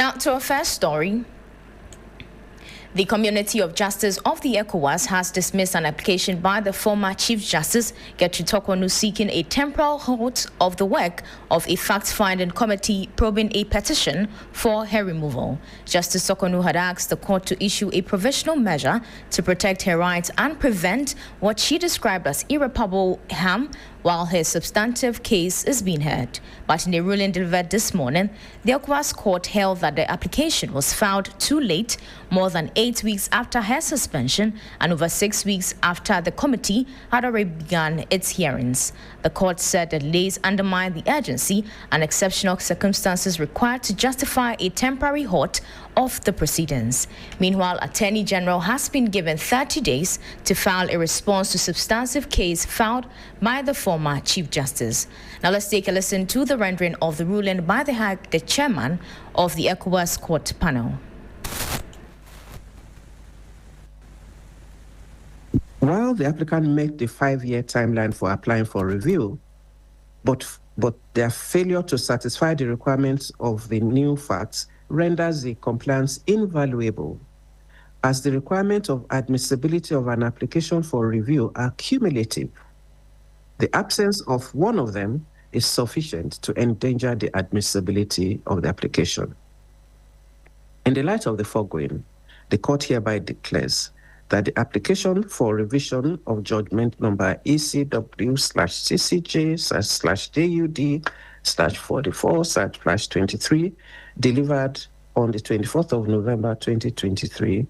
Now, to our first story. The Community of Justice of the ECOWAS has dismissed an application by the former Chief Justice Gertrude Torkornoo seeking a temporal halt of the work of a fact-finding committee probing a petition for her removal. Justice Torkornoo had asked the court to issue a provisional measure to protect her rights and prevent what she described as irreparable harm while her substantive case is being heard. But in a ruling delivered this morning, the ECOWAS court held that the application was filed too late, more than 8 weeks after her suspension and over 6 weeks after the committee had already begun its hearings. The court said the delays undermine the urgency and exceptional circumstances required to justify a temporary halt of the proceedings. Meanwhile, Attorney General has been given 30 days to file a response to substantive case filed by the former Chief Justice. Now let's take a listen to the rendering of the ruling by the chairman of the ECOWAS court panel. While the applicant met the 5-year timeline for applying for review, but their failure to satisfy the requirements of the new facts renders the compliance invaluable, as the requirement of admissibility of an application for review are cumulative. The absence of one of them is sufficient to endanger the admissibility of the application. In the light of the foregoing, the court hereby declares that the application for revision of judgment number ECW/CCJ/JUD/44/23 delivered on the 24th of November 2023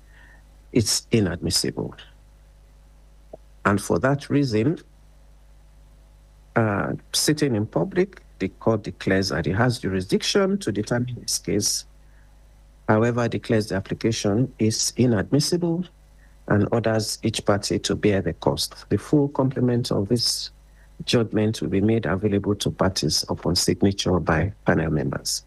is inadmissible. And for that reason, sitting in public, the court declares that it has jurisdiction to determine this case. However, declares the application is inadmissible and orders each party to bear the cost. The full complement of this judgment will be made available to parties upon signature by panel members.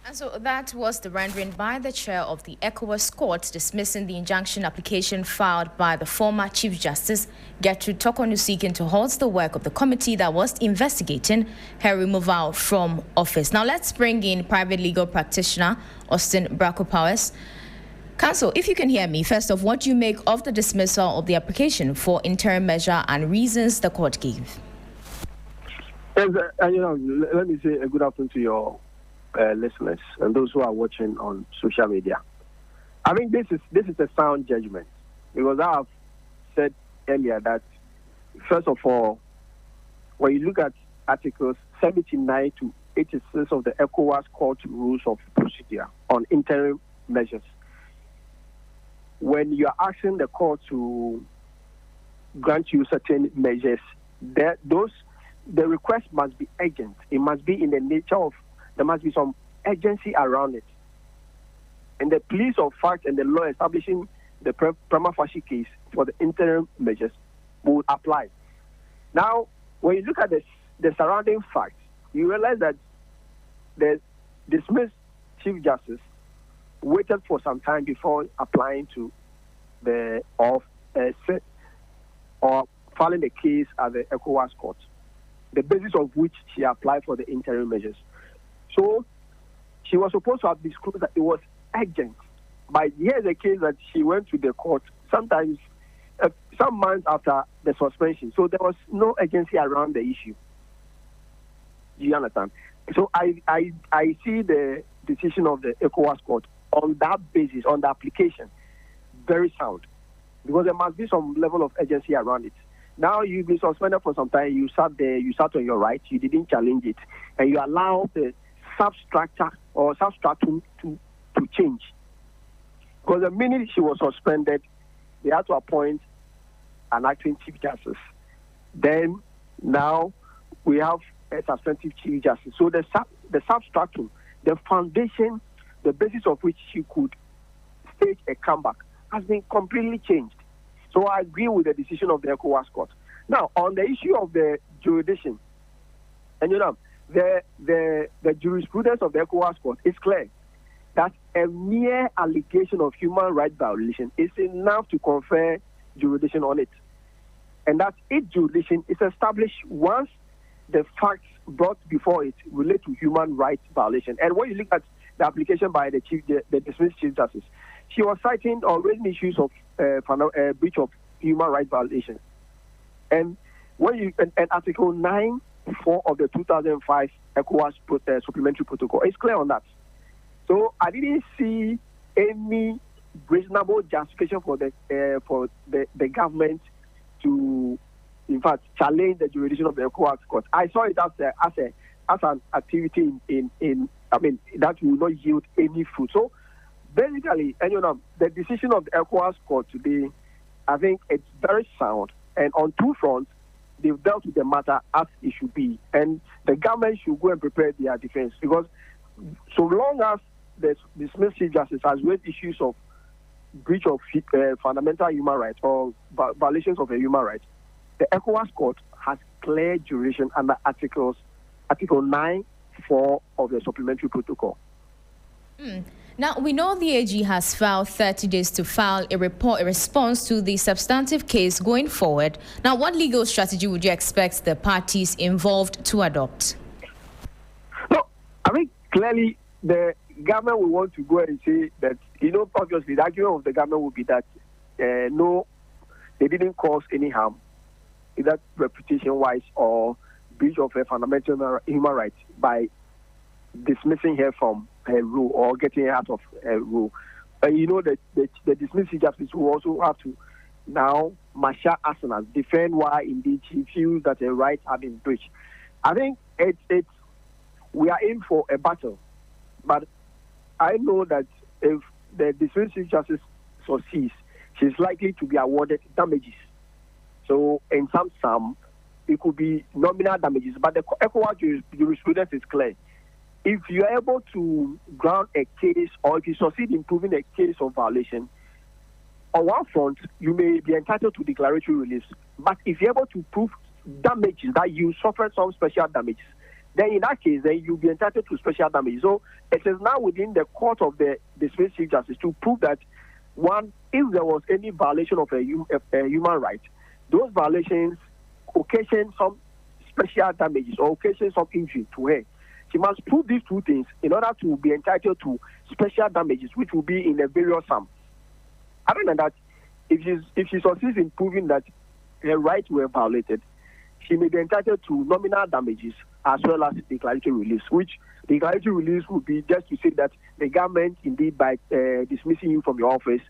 And so that was the rendering by the chair of the ECOWAS court dismissing the injunction application filed by the former Chief Justice Gertrude Torkornoo seeking to halt the work of the committee that was investigating her removal from office. Now let's bring in private legal practitioner Austin Bracco-Powers. Counsel, if you can hear me, first off, what do you make of the dismissal of the application for interim measure and reasons the court gave? Yes, let me say a good afternoon to your listeners and those who are watching on social media. I think this is a sound judgment, because I have said earlier that, first of all, when you look at Articles 79 to 86 of the ECOWAS Court Rules of Procedure on interim measures, when you are asking the court to grant you certain measures, the request must be urgent. It must be in the nature of, there must be some urgency around it. And the police of fact and the law establishing the prima facie case for the interim measures will apply. Now, when you look at the surrounding facts, you realize that the dismissed Chief Justice waited for some time before applying to or filing the case at the ECOWAS court, the basis of which she applied for the interim measures. So she was supposed to have disclosed that it was urgent. But here's a case that she went to the court sometimes some months after the suspension. So there was no urgency around the issue. Do you understand? So I see the decision of the ECOWAS court on that basis, on the application, very sound, because there must be some level of urgency around it. Now you've been suspended for some time, you sat there, you sat on your right, you didn't challenge it, and you allow the substructure or substratum to change. Because the minute she was suspended, they had to appoint an acting Chief Justice. Then now we have a substantive Chief Justice. So the substratum, the foundation, the basis of which she could stage a comeback, has been completely changed. So I agree with the decision of the ECOWAS court. Now, on the issue of the jurisdiction, and the jurisprudence of the ECOWAS court is clear that a mere allegation of human rights violation is enough to confer jurisdiction on it. And that its jurisdiction is established once the facts brought before it relate to human rights violation. And when you look at the application by the dismissed Chief Justice, she was citing or raising issues of breach of human rights violation. And when you and Article 9(4) of the 2005 ECOWAS supplementary protocol, it's clear on that. So I didn't see any reasonable justification for the government to, in fact, challenge the jurisdiction of the ECOWAS court. I saw it as an activity that will not yield any fruit. So basically, the decision of the ECOWAS court today, I think it's very sound. And on two fronts, they've dealt with the matter as it should be. And the government should go and prepare their defense. Because so long as the dismissed Chief Justice has raised issues of breach of fundamental human rights or violations of a human right, the ECOWAS court has clear jurisdiction under Article 9(4) of the supplementary protocol. Now, we know the AG has filed 30 days to file a response to the substantive case going forward. Now, what legal strategy would you expect the parties involved to adopt? No, I think clearly the government will want to go and say that, obviously the argument of the government would be that, no, they didn't cause any harm, either reputation-wise or breach of a fundamental human right by dismissing her from her role or getting her out of her role. That the dismissed Justice will also have to now marshal arsenal, defend why indeed she feels that her rights have been breached. I think we are in for a battle, but I know that if the dismissed Justice succeeds, she's likely to be awarded damages. So in some sum, it could be nominal damages, but the ECOWAS jurisprudence is clear. If you are able to ground a case or if you succeed in proving a case of violation, on one front, you may be entitled to declaratory relief. But if you're able to prove damages, that you suffered some special damages, then in that case, then you'll be entitled to special damages. So it is now within the court of the dismissed Chief Justice to prove that, one, if there was any violation of a human right, those violations occasion some special damages or occasion some injury to her. She must prove these two things in order to be entitled to special damages, which will be in a various sum. Other than that, if she succeeds in proving that her rights were violated, she may be entitled to nominal damages as well as declaratory relief, which declaratory relief would be just to say that the government, indeed, by dismissing you from your office,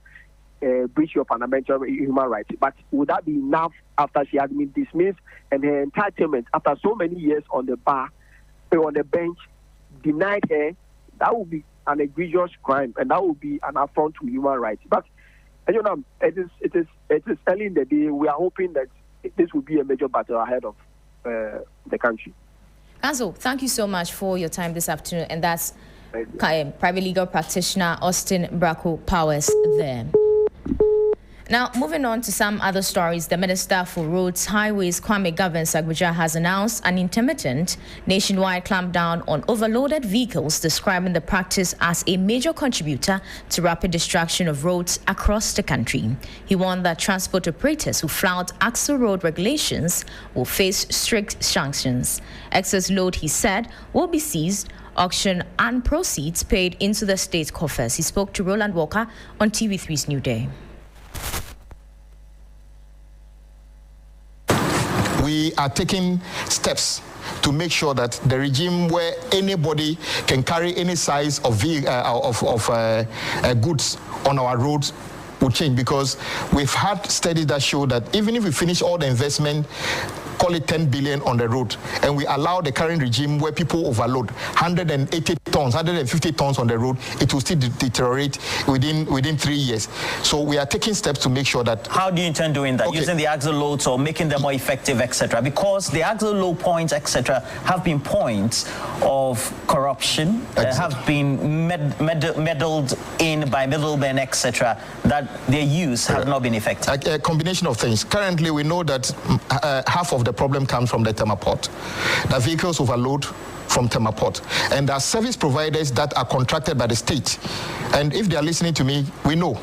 breach your fundamental human rights. But would that be enough after she has been dismissed and her entitlement after so many years on the bar, on the bench, denied her? That would be an egregious crime, and that would be an affront to human rights. But it is early in the day. We are hoping that this will be a major battle ahead of the country. Counsel, thank you so much for your time this afternoon, and that's private legal practitioner Austin Bracco Powers there. Now, moving on to some other stories, the Minister for Roads, Highways, Kwame Gavin-Sagbuja, has announced an intermittent nationwide clampdown on overloaded vehicles, describing the practice as a major contributor to rapid destruction of roads across the country. He warned that transport operators who flout axle road regulations will face strict sanctions. Excess load, he said, will be seized, auctioned, and proceeds paid into the state coffers. He spoke to Roland Walker on TV3's New Day. We are taking steps to make sure that the regime where anybody can carry any size of goods on our roads will change, because we've had studies that show that even if we finish all the investment, call it 10 billion on the road, and we allow the current regime where people overload 180 tons, 150 tons on the road, it will still deteriorate within 3 years. So we are taking steps to make sure that. How do you intend doing that? Okay. Using the axle loads or making them more effective, etc.? Because the axle load points, etc., have been points of corruption, have been meddled in by middlemen, etc., that their use have not been effective. A combination of things. Currently, we know that half of the problem comes from the Tema port. The vehicles overload from Tema port. And there are service providers that are contracted by the state. And if they are listening to me, we know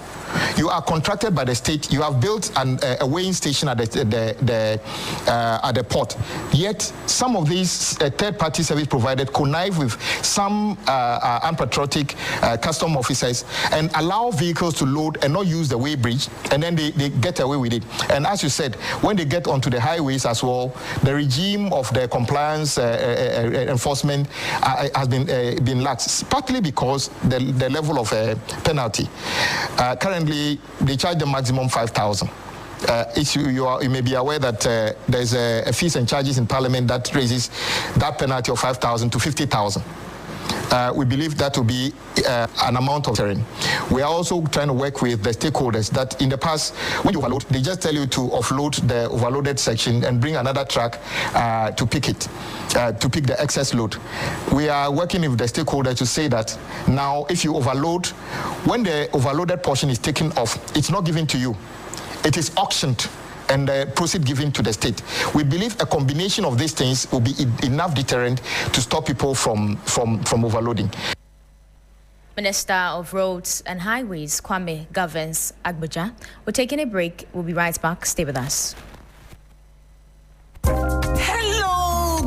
you are contracted by the state, you have built a weighing station at the port, yet some of these third-party service providers connive with some unpatriotic custom officers and allow vehicles to load and not use the weigh bridge, and then they get away with it. And as you said, when they get onto the highways as well, the regime of the compliance enforcement has been lax, partly because the level of penalty. Currently, they charge the maximum 5,000. You may be aware that there's a fees and charges in Parliament that raises that penalty of 5,000 to 50,000. We believe that will be an amount of terrain. We are also trying to work with the stakeholders that in the past, when you overload, they just tell you to offload the overloaded section and bring another truck to pick it, to pick the excess load. We are working with the stakeholders to say that now if you overload, when the overloaded portion is taken off, it's not given to you. It is auctioned and proceed given to the state. We believe a combination of these things will be enough deterrent to stop people from overloading. Minister of Roads and Highways, Kwame Governs Agboja. We're taking a break. We'll be right back. Stay with us.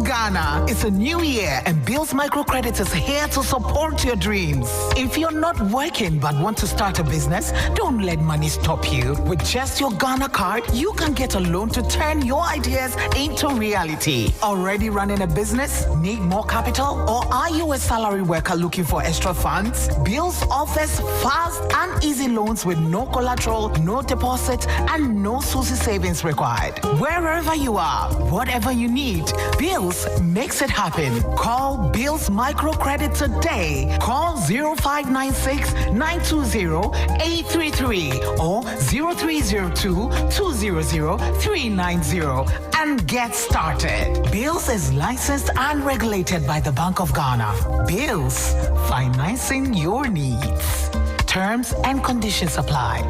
Ghana. It's a new year and Bills Microcredit is here to support your dreams. If you're not working but want to start a business, don't let money stop you. With just your Ghana card, you can get a loan to turn your ideas into reality. Already running a business? Need more capital? Or are you a salary worker looking for extra funds? Bills offers fast and easy loans with no collateral, no deposit, and no SUSI savings required. Wherever you are, whatever you need, Bills makes it happen. Call Bills Microcredit today. Call 0596 920 833 or 0302 200 390 and get started. Bills is licensed and regulated by the Bank of Ghana. Bills, financing your needs. Terms and conditions apply.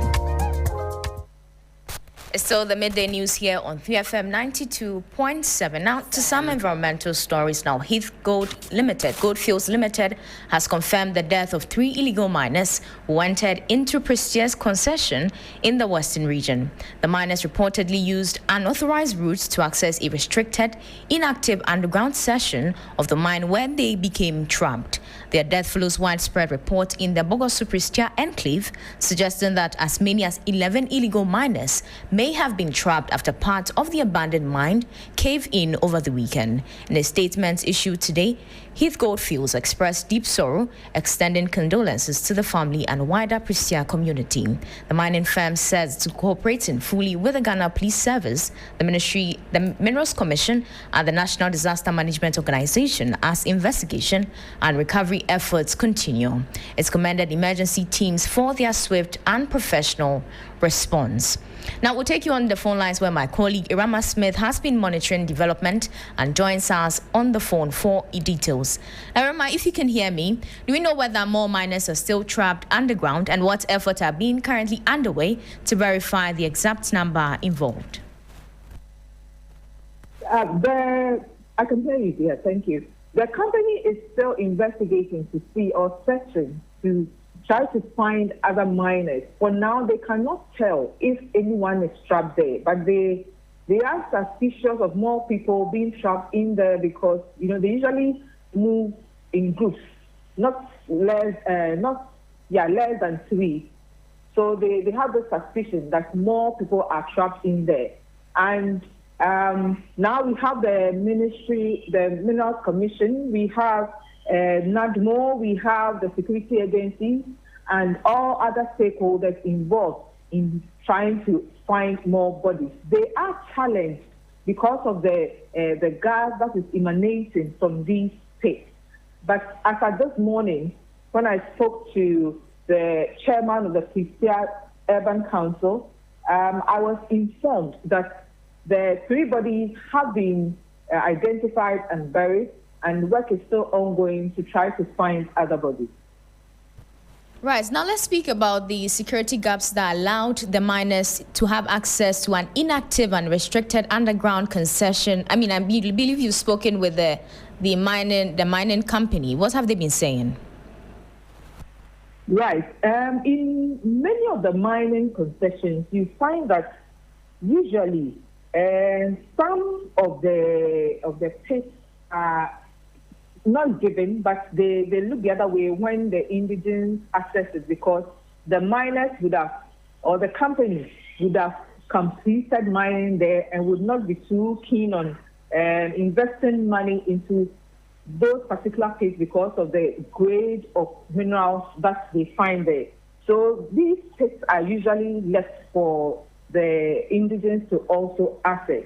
It's still the midday news here on 3FM 92.7. Now to some environmental stories now. Heath Goldfields Limited has confirmed the death of 3 illegal miners who entered into Prestia's concession in the western region. The miners reportedly used unauthorized routes to access a restricted, inactive underground section of the mine where they became trapped. Their death follows widespread reports in the Bogosu Prestia enclave suggesting that as many as 11 illegal miners may have been trapped after part of the abandoned mine caved in over the weekend. In a statement issued today, Heath Goldfields expressed deep sorrow, extending condolences to the family and wider Prestia community. The mining firm says to cooperating fully with the Ghana Police Service, the Ministry, the Minerals Commission, and the National Disaster Management Organization as investigation and recovery efforts continue. It's commended emergency teams for their swift and professional response. Now we'll take you on the phone lines where my colleague Irama Smith has been monitoring development and joins us on the phone for details. Now Irama, if you can hear me, do we know whether more miners are still trapped underground and what efforts are being currently underway to verify the exact number involved? I can hear you, yeah, thank you. The company is still investigating to see or searching to try to find other miners. For now, they cannot tell if anyone is trapped there, but they are suspicious of more people being trapped in there because, you know, they usually move in groups, not less than 3. So they have the suspicion that more people are trapped in there. And now we have the ministry, the Minerals Commission, we have NADMO, we have the security agencies, and all other stakeholders involved in trying to find more bodies. They are challenged because of the gas that is emanating from these pits. But as of this morning, when I spoke to the chairman of the Prestia Urban Council, I was informed that the 3 bodies have been identified and buried, and work is still ongoing to try to find other bodies. Right, now let's speak about the security gaps that allowed the miners to have access to an inactive and restricted underground concession. I mean, I believe you've spoken with the mining company. What have they been saying? Right. In many of the mining concessions, you find that usually some of the pits are not given, but they look the other way when the indigents access it, because the miners would have, or the companies would have completed mining there and would not be too keen on investing money into those particular pits because of the grade of minerals that they find there. So these pits are usually left for the indigents to also access.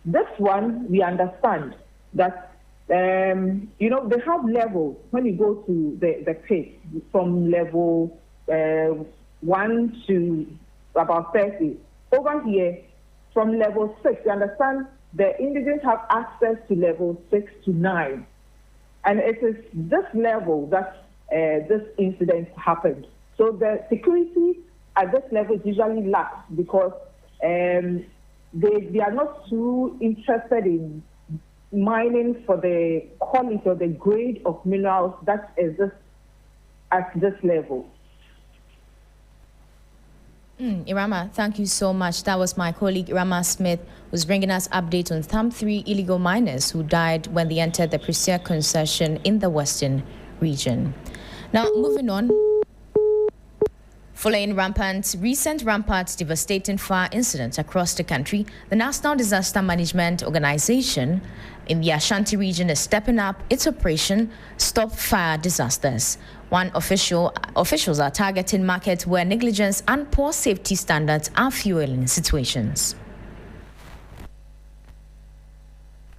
This one, we understand that, they have levels when you go to the pit, from level 1 to about 30. Over here, from level 6, you understand the indigents have access to level 6 to 9. And it is this level that this incident happened. So the security at this level is usually lax because they are not too interested in mining for the quality or the grade of minerals that exists at this level. Irama, thank you so much. That was my colleague Irama Smith, who's bringing us updates on some 3 illegal miners who died when they entered the Prussia concession in the Western region. Now, moving on. Following recent rampant devastating fire incidents across the country, the National Disaster Management Organization in the Ashanti region is stepping up its operation Stop Fire Disasters. Officials are targeting markets where negligence and poor safety standards are fueling situations.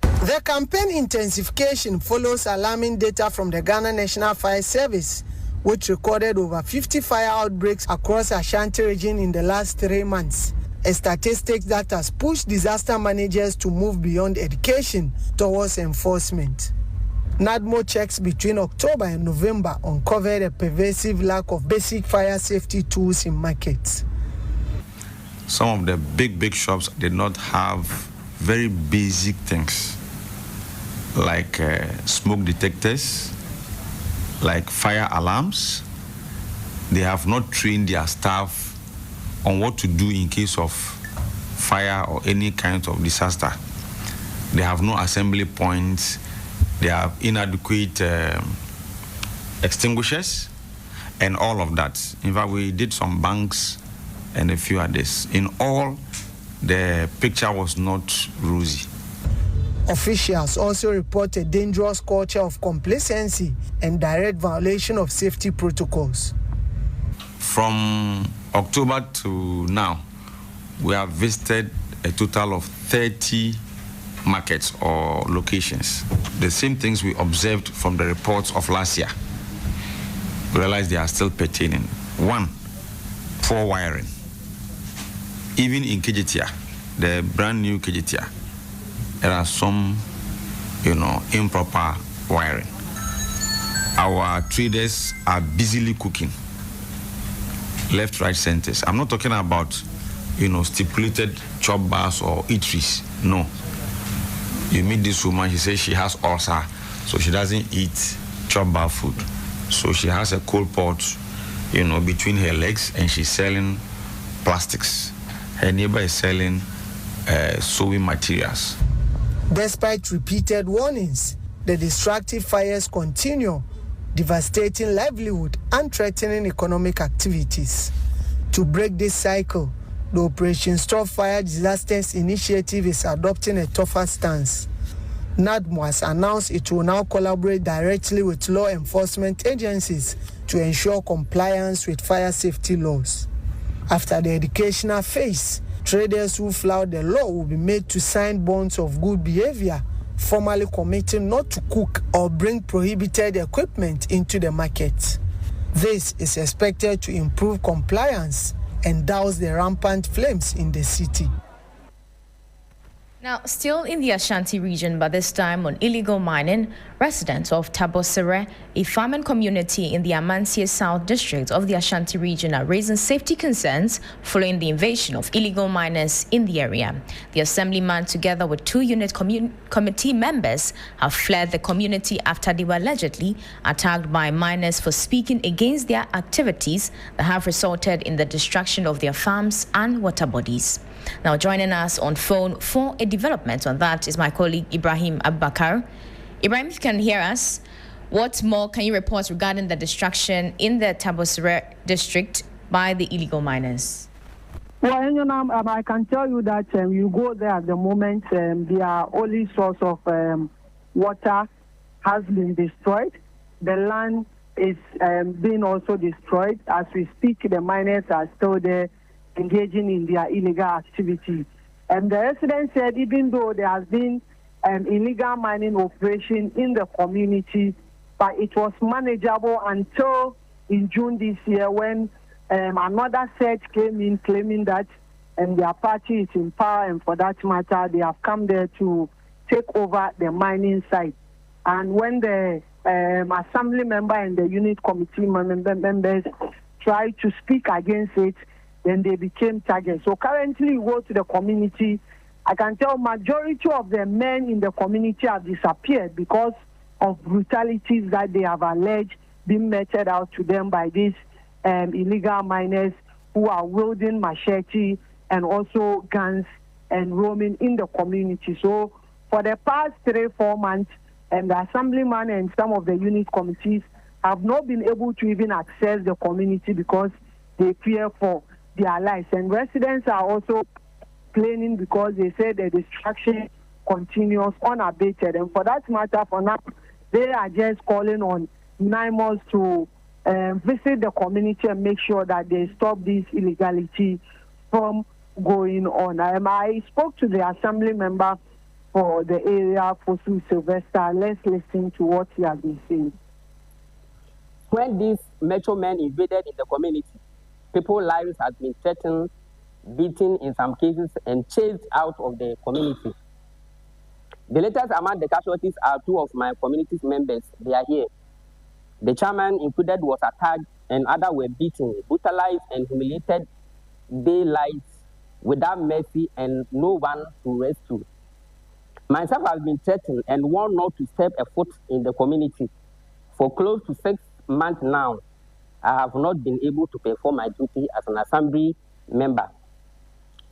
The campaign intensification follows alarming data from the Ghana National Fire Service, which recorded over 50 fire outbreaks across Ashanti region in the last 3 months. A statistic that has pushed disaster managers to move beyond education towards enforcement. NADMO checks between October and November uncovered a pervasive lack of basic fire safety tools in markets. Some of the big shops did not have very basic things like smoke detectors, like fire alarms. They have not trained their staff on what to do in case of fire or any kind of disaster. They have no assembly points. They have inadequate extinguishers and all of that. In fact, we did some banks and a few others. In all, the picture was not rosy. Officials also report a dangerous culture of complacency and direct violation of safety protocols. From October to now, we have visited a total of 30 markets or locations. The same things we observed from the reports of last year. We realize they are still pertaining. 1, poor wiring. Even in Kejetia, the brand new Kejetia, there are some, improper wiring. Our traders are busily cooking, left, right, centers. I'm not talking about, stipulated chop bars or eateries. No. You meet this woman, she says she has ulcer, so she doesn't eat chop bar food. So she has a cold pot, between her legs, and she's selling plastics. Her neighbor is selling sewing materials. Despite repeated warnings, the destructive fires continue, devastating livelihood and threatening economic activities. To break this cycle, the Operation Stop Fire Disasters Initiative is adopting a tougher stance. NADMO has announced it will now collaborate directly with law enforcement agencies to ensure compliance with fire safety laws. After the educational phase, traders who flout the law will be made to sign bonds of good behavior, formally committing not to cook or bring prohibited equipment into the market. This is expected to improve compliance and douse the rampant flames in the city. Now, still in the Ashanti region, but this time on illegal mining, residents of Tabosere, a farming community in the Amansie South district of the Ashanti region, are raising safety concerns following the invasion of illegal miners in the area. The assemblyman, together with two unit committee members, have fled the community after they were allegedly attacked by miners for speaking against their activities that have resulted in the destruction of their farms and water bodies. Now, joining us on phone for a development on that is my colleague Ibrahim Abubakar. Ibrahim, if you can hear us, what more can you report regarding the destruction in the Tabosere district by the illegal miners? Well, Enyonam, I can tell you that you go there at the moment, their only source of water has been destroyed. The land is being also destroyed. As we speak, the miners are still there, engaging in their illegal activity. And the residents said even though there has been an illegal mining operation in the community, but it was manageable until in June this year when another set came in claiming that their party is in power, and for that matter, they have come there to take over the mining site. And when the assembly member and the unit committee members tried to speak against it, then they became targets. So currently, you go to the community, I can tell majority of the men in the community have disappeared because of brutalities that they have alleged being meted out to them by these illegal miners who are wielding machete and also guns and roaming in the community. So for the past 3-4 months, the assemblyman and some of the unit committees have not been able to even access the community because they fear for their lives. And residents are also complaining because they say the destruction continues unabated. And for that matter, for now, they are just calling on NIMOS to visit the community and make sure that they stop this illegality from going on. I spoke to the assembly member for the area, Fosu Sylvester. Let's listen to what he has been saying. When these metro men invaded in the community, people's lives have been threatened, beaten in some cases, and chased out of the community. The latest among the casualties are two of my community's members. They are here. The chairman included was attacked, and others were beaten, brutalized, and humiliated daylight without mercy and no one to rescue. Myself has been threatened and warned not to step a foot in the community. For close to 6 months now, I have not been able to perform my duty as an assembly member.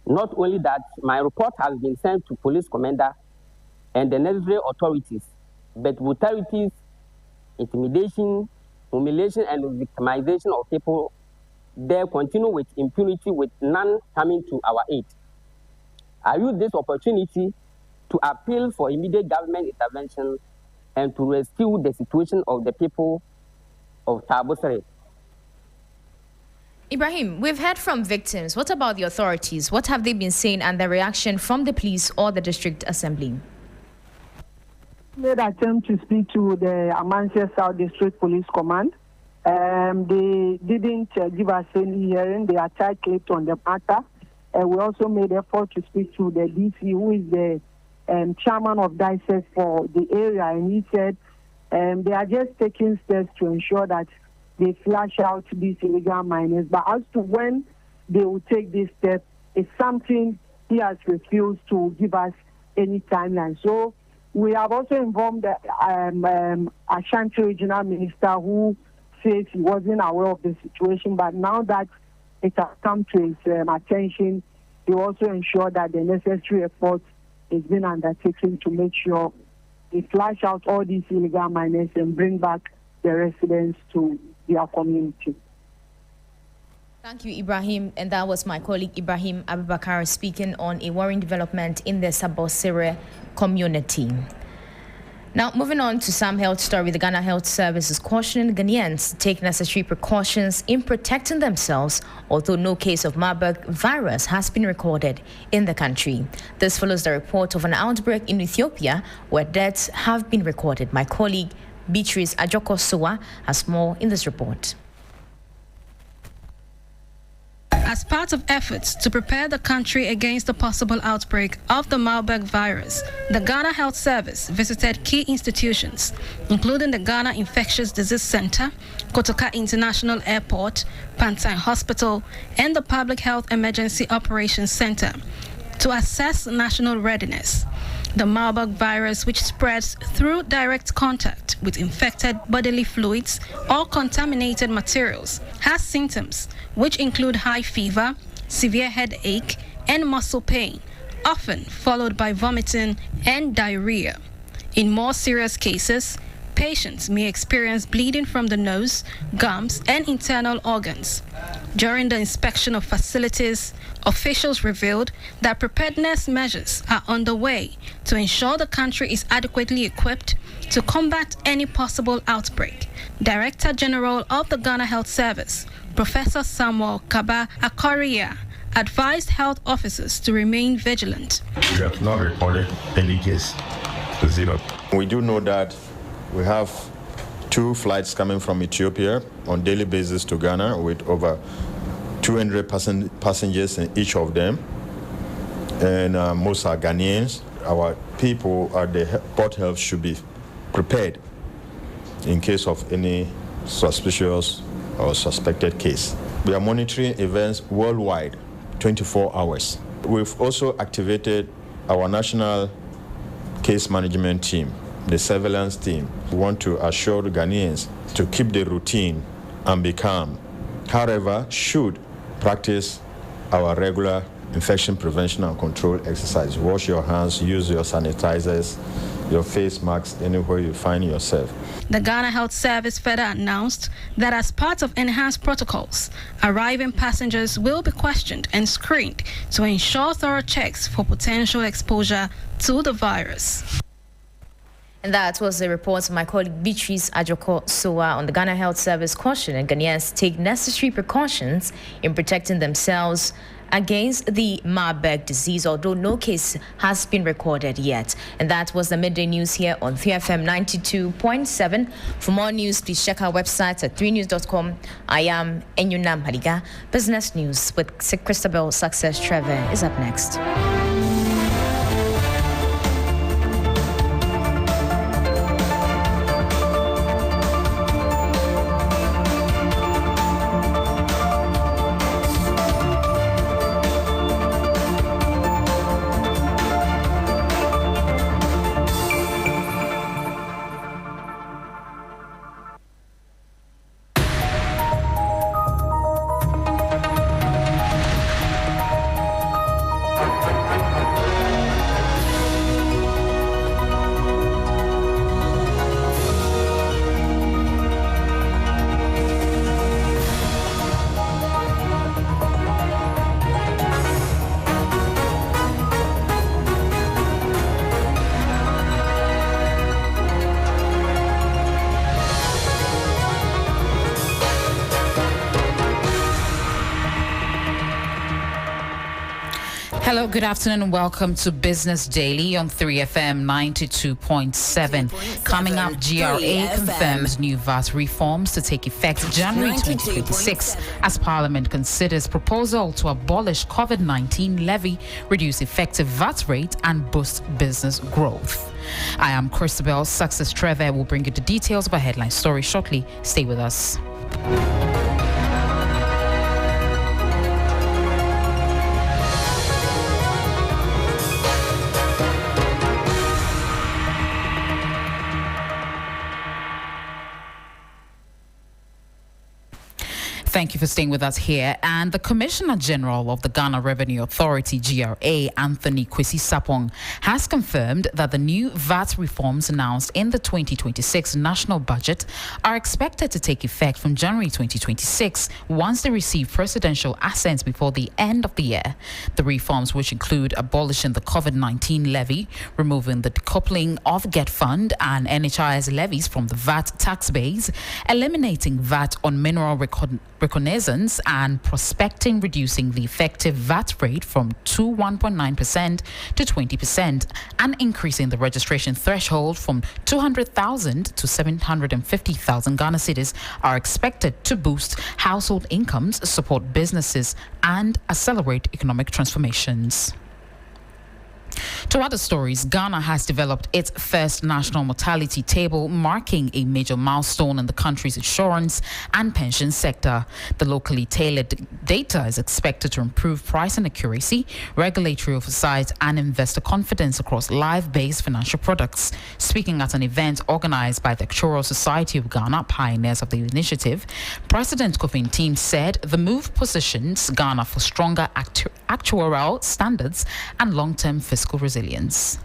Not only that, my report has been sent to police commander and the necessary authorities, but brutalities, intimidation, humiliation, and victimization of people there continue with impunity, with none coming to our aid. I use this opportunity to appeal for immediate government intervention and to rescue the situation of the people of Tabosere. Ibrahim, we've heard from victims. What about the authorities? What have they been saying and the reaction from the police or the district assembly? Made attempt to speak to the Amansie South District Police Command. They didn't give us any hearing. They are tight-lipped on the matter. We also made effort to speak to the DC, who is the chairman of DICES for the area, and he said they are just taking steps to ensure that they flush out these illegal miners. But as to when they will take this step, it's something he has refused to give us any timeline. So we have also informed the Ashanti Regional Minister, who says he wasn't aware of the situation, but now that it has come to his attention, he also ensured that the necessary effort is being undertaken to make sure they flush out all these illegal miners and bring back the residents to their community. Thank you, Ibrahim. And that was my colleague Ibrahim Abubakar speaking on a worrying development in the Tabosere community. Now, moving on to some health story, the Ghana Health Service is cautioning Ghanaians to take necessary precautions in protecting themselves, although no case of Marburg virus has been recorded in the country. This follows the report of an outbreak in Ethiopia where deaths have been recorded. My colleague Beatrice Ajoko-Sowa has more in this report. As part of efforts to prepare the country against the possible outbreak of the Marburg virus, the Ghana Health Service visited key institutions, including the Ghana Infectious Disease Center, Kotoka International Airport, Pantai Hospital, and the Public Health Emergency Operations Center, to assess national readiness. The Marburg virus, which spreads through direct contact with infected bodily fluids or contaminated materials, has symptoms which include high fever, severe headache, and muscle pain, often followed by vomiting and diarrhea. In more serious cases, patients may experience bleeding from the nose, gums, and internal organs. During the inspection of facilities, officials revealed that preparedness measures are underway to ensure the country is adequately equipped to combat any possible outbreak. Director General of the Ghana Health Service, Professor Samuel Kaba Akoria, advised health officers to remain vigilant. We have not recorded any case. Zero. We do know that we have 2 flights coming from Ethiopia on daily basis to Ghana with over 200 passengers in each of them. And most are Ghanaians. Our people at the port health should be prepared in case of any suspicious or suspected case. We are monitoring events worldwide, 24 hours. We've also activated our national case management team, the surveillance team. We want to assure the Ghanaians to keep the routine and be calm. However, should practice our regular infection prevention and control exercise. Wash your hands, use your sanitizers, your face masks anywhere you find yourself. The Ghana Health Service further announced that as part of enhanced protocols, arriving passengers will be questioned and screened to ensure thorough checks for potential exposure to the virus. And that was a report of my colleague Beatrice Ajoko Sowa on the Ghana Health Service caution and Ghanaians take necessary precautions in protecting themselves against the Marburg disease, although no case has been recorded yet. And that was the midday news here on 3FM 92.7. For more news, please check our website at 3news.com. I am Enyonam Haligah. Business News with Christabel Success Trevor is up next. Hello, good afternoon and welcome to Business Daily on 3FM 92.7. Coming up, GRA confirms new VAT reforms to take effect January 2026 as Parliament considers proposal to abolish COVID-19 levy, reduce effective VAT rate and boost business growth. I am Christabel Success Trevor. Will bring you the details of our headline story shortly. Stay with us. Thank you for staying with us here. And the Commissioner General of the Ghana Revenue Authority, GRA, Anthony Kwesi Sapong, has confirmed that the new VAT reforms announced in the 2026 national budget are expected to take effect from January 2026 once they receive presidential assent before the end of the year. The reforms, which include abolishing the COVID-19 levy, removing the decoupling of Get Fund and NHIS levies from the VAT tax base, eliminating VAT on mineral recognition reconnaissance and prospecting, reducing the effective VAT rate from 1.9% to 20%, and increasing the registration threshold from 200,000 to 750,000 Ghana cedis are expected to boost household incomes, support businesses, and accelerate economic transformations. To other stories, Ghana has developed its first national mortality table, marking a major milestone in the country's insurance and pension sector. The locally tailored data is expected to improve pricing accuracy, regulatory oversight, and investor confidence across live-based financial products. Speaking at an event organized by the Actuarial Society of Ghana, pioneers of the initiative, President Kofi Ntim said the move positions Ghana for stronger actuarial standards and long-term fiscal resilience.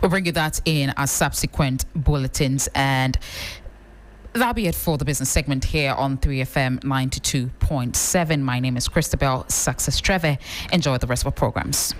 We'll bring you that in our subsequent bulletins, and that'll be it for the business segment here on 3FM 92.7. My name is Christabel Success Trevor. Enjoy the rest of our programs.